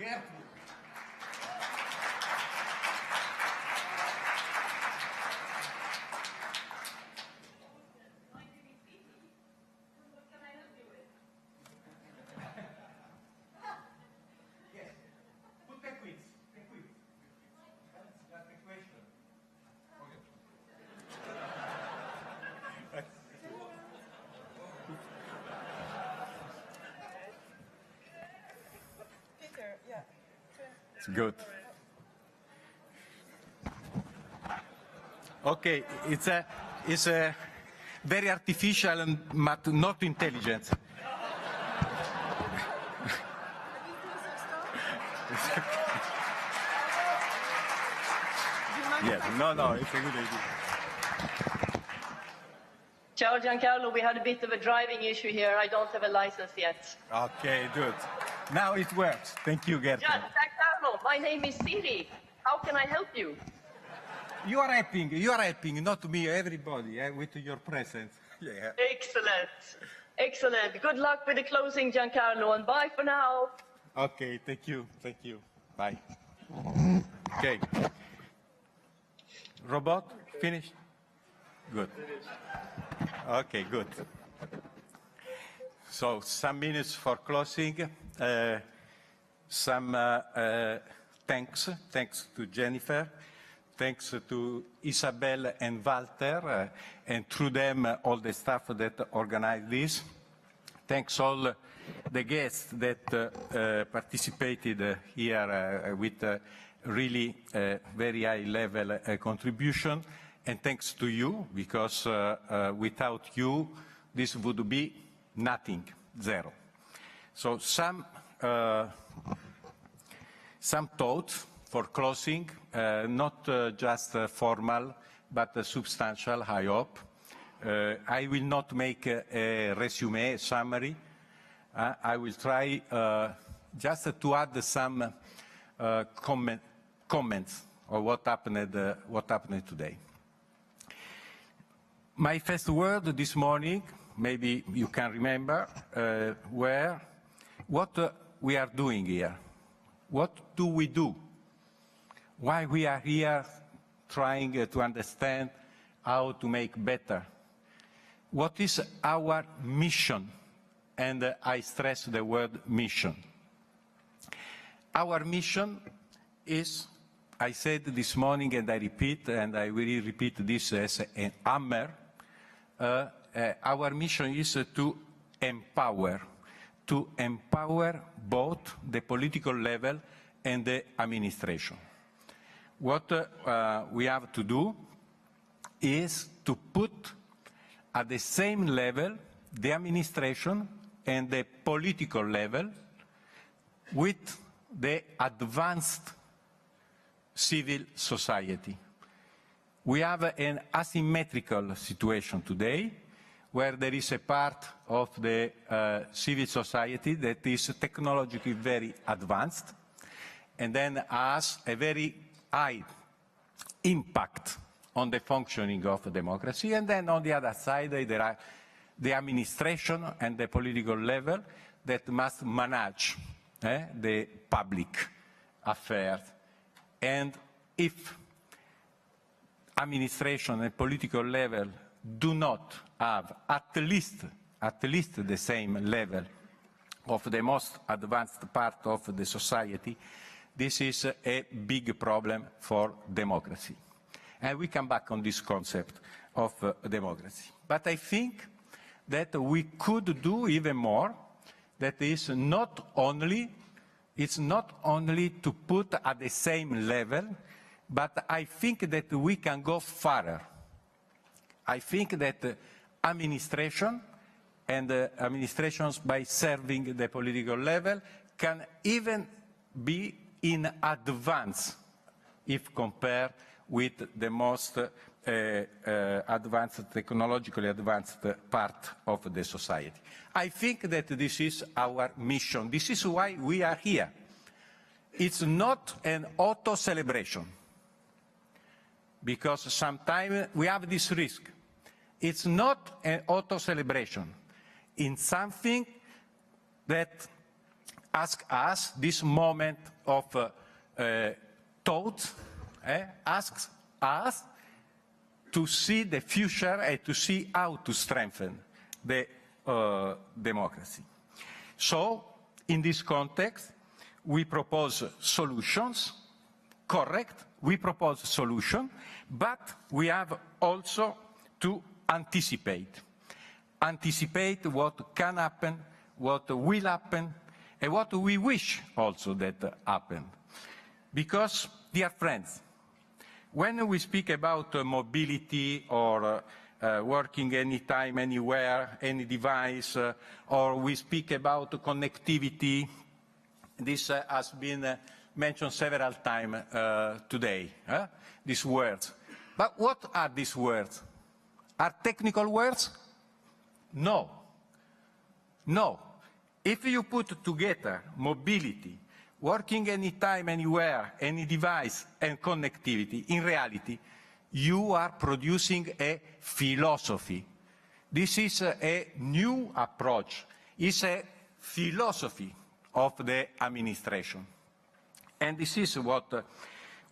careful. Yes. Put the quiz. That's the question. Peter, yeah. It's good. Okay, it's a very artificial but not intelligent. Yes, no, it's a good idea. Ciao, Giancarlo. We had a bit of a driving issue here. I don't have a license yet. Okay, good. Now it works. Thank you, Gertrude. Giancarlo, my name is Siri. How can I help you? You are helping, not me, everybody, with your presence. Yeah. Excellent. Good luck with the closing, Giancarlo, and bye for now. Okay, thank you. Bye. Okay. Robot, finished? Good. Okay, good. So, some minutes for closing. Some thanks to Jennifer. Thanks to Isabel and Walter, and through them, all the staff that organized this. Thanks all the guests that participated here with really very high-level contribution. And thanks to you, because without you, this would be nothing, zero. So some thoughts for closing, not just formal, but substantial, I hope. I will not make a resume, a summary. I will try just to add some comments on what happened today. My first word this morning, maybe you can remember, were what we are doing here. What do we do? Why we are here trying to understand how to make better. What is our mission? And I stress the word mission. Our mission is, I said this morning and I repeat, and I will repeat this as a hammer, our mission is to empower both the political level and the administration. What we have to do is to put at the same level the administration and the political level with the advanced civil society. We have an asymmetrical situation today where there is a part of the civil society that is technologically very advanced and then has a very high impact on the functioning of democracy. And then on the other side, there are the administration and the political level that must manage the public affairs. And if administration and political level do not have at least the same level of the most advanced part of the society, this is a big problem for democracy. And we come back on this concept of democracy. But I think that we could do even more. That is not only to put at the same level, but I think that we can go further. I think that administration and administrations, by serving the political level, can even be in advance if compared with the most technologically advanced part of the society. I think that this is our mission. This is why we are here. It's not an auto-celebration, because sometimes we have this risk. It's not an auto-celebration in something that ask us this moment of thought, asks us to see the future and to see how to strengthen the democracy. So, in this context, we propose solutions, correct, we propose solutions, but we have also to anticipate what can happen, what will happen, and what we wish also that happen. Because, dear friends, when we speak about mobility or working anytime, anywhere, any device, or we speak about connectivity, this has been mentioned several times today, these words. But what are these words? Are technical words? No. No. If you put together mobility, working anytime, anywhere, any device, and connectivity, in reality, you are producing a philosophy. This is a new approach. It's a philosophy of the administration. And this is what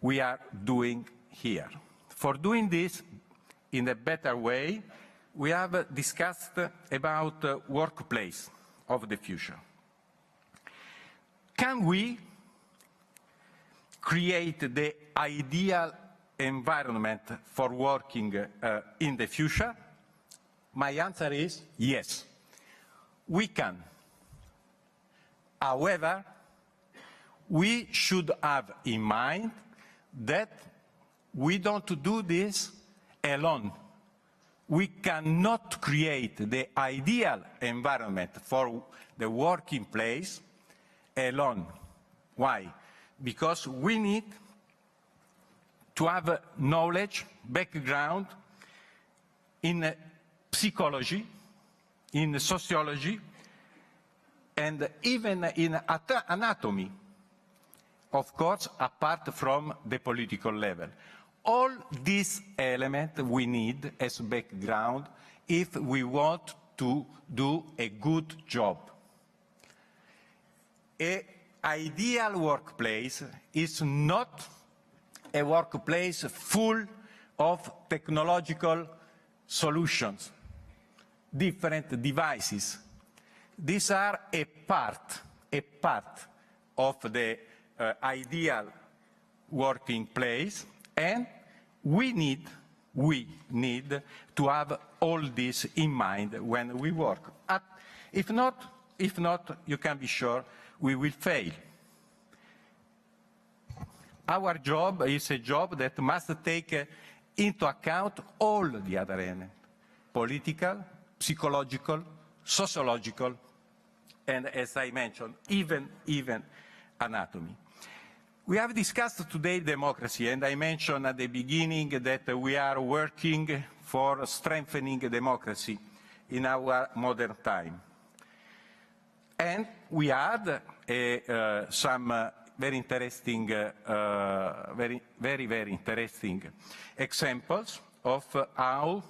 we are doing here. For doing this in a better way, we have discussed about the workplace of the future. Can we create the ideal environment for working in the future? My answer is yes, we can. However, we should have in mind that we don't do this alone. We cannot create the ideal environment for the working place alone. Why? Because we need to have knowledge, background in psychology, in sociology, and even in anatomy, of course, apart from the political level. All these elements we need as background if we want to do a good job. An ideal workplace is not a workplace full of technological solutions, different devices. These are a part of the ideal working place, and we need to have all this in mind when we work. If not, you can be sure we will fail. Our job is a job that must take into account all the other elements: political, psychological, sociological, and, as I mentioned, even anatomy. We have discussed today democracy, and I mentioned at the beginning that we are working for strengthening democracy in our modern time. And we had some very interesting, very interesting examples of how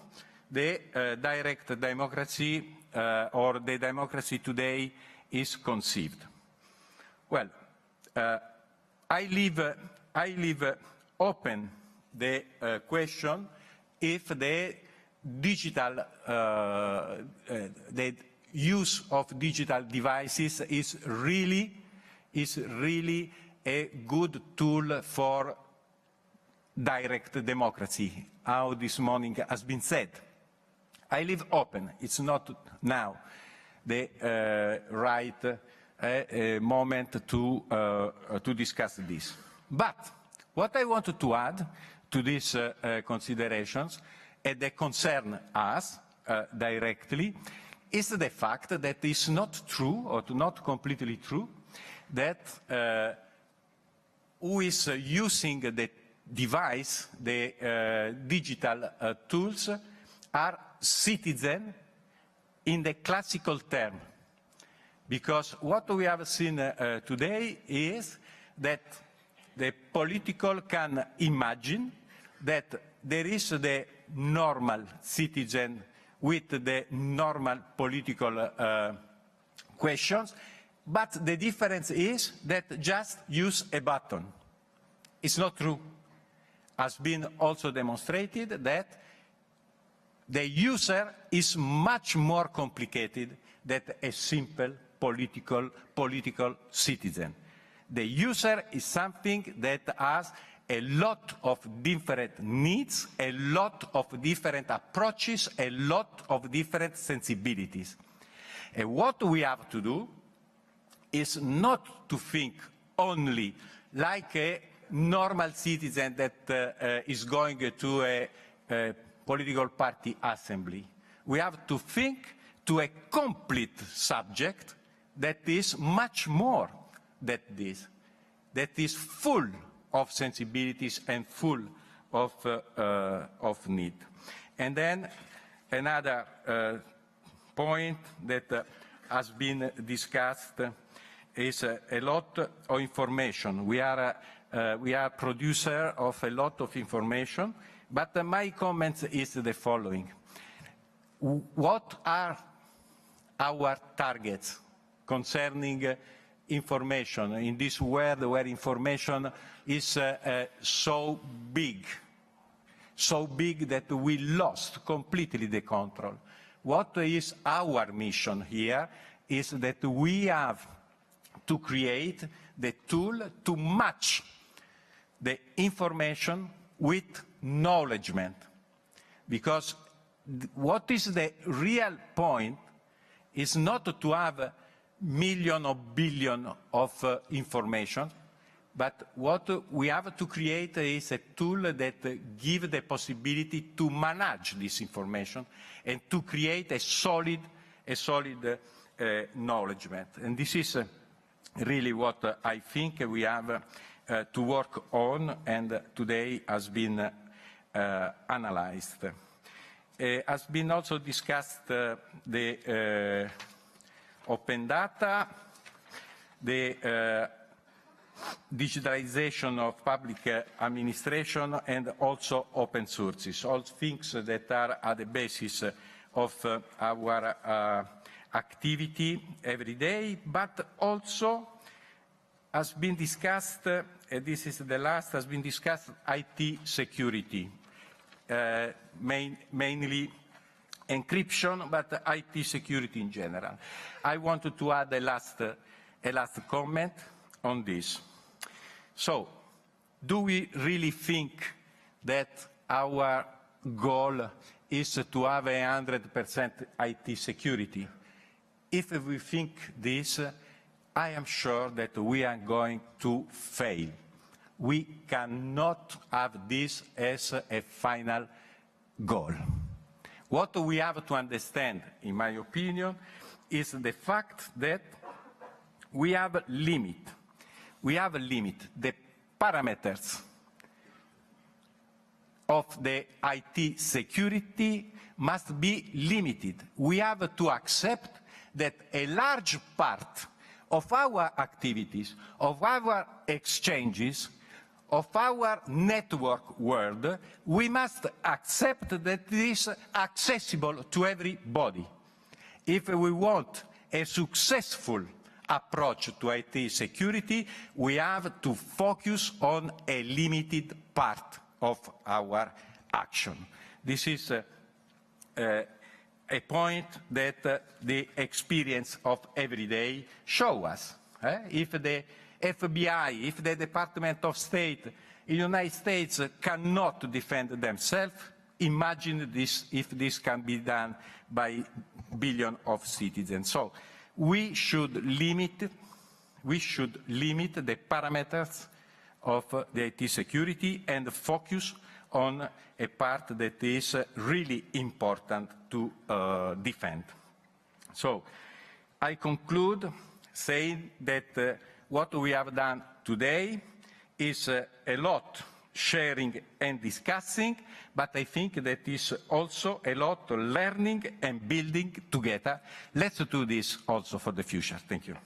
the direct democracy or the democracy today is conceived. Well, I leave open the question if the digital, the use of digital devices is really a good tool for direct democracy, how this morning has been said. I leave open. It's not now the right moment to discuss this. But what I wanted to add to these considerations, and that concern us directly, is the fact that it's not true, or not completely true, that who is using the device, the digital tools, are citizens in the classical term. Because what we have seen today is that the political can imagine that there is the normal citizen with the normal political questions, but the difference is that just use a button. It's not true. Has been also demonstrated that the user is much more complicated than a simple political citizen. The user is something that has a lot of different needs, a lot of different approaches, a lot of different sensibilities. And what we have to do is not to think only like a normal citizen that is going to a political party assembly. We have to think to a complete subject that is much more than this, that is full of sensibilities and full of need. And then another point that has been discussed is a lot of information. We are producer of a lot of information, but my comment is the following. What are our targets concerning information in this world where information is so big that we lost completely the control? What is our mission here is that we have to create the tool to match the information with knowledgement. Because what is the real point is not to have million or billion of information, but what we have to create is a tool that gives the possibility to manage this information and to create a solid knowledgement. And this is really what I think we have to work on, and today has been analyzed. Has been also discussed the open data, the digitalization of public administration, and also open sources, all things that are at the basis of our activity every day, but also has been discussed, this is the last, has been discussed IT security, mainly encryption, but IT security in general. I wanted to add a last comment on this. So, do we really think that our goal is to have 100% IT security? If we think this, I am sure that we are going to fail. We cannot have this as a final goal. What we have to understand, in my opinion, is the fact that we have a limit. We have a limit. The parameters of the IT security must be limited. We have to accept that a large part of our activities, of our exchanges, of our network world, we must accept that it is accessible to everybody. If we want a successful approach to IT security, we have to focus on a limited part of our action. This is a point that the experience of every day show us. If the FBI, if the Department of State in the United States cannot defend themselves, imagine this, if this can be done by billions of citizens. So we should limit the parameters of the IT security and focus on a part that is really important to defend. So I conclude saying that what we have done today is a lot sharing and discussing, but I think that is also a lot learning and building together. Let's do this also for the future. Thank you.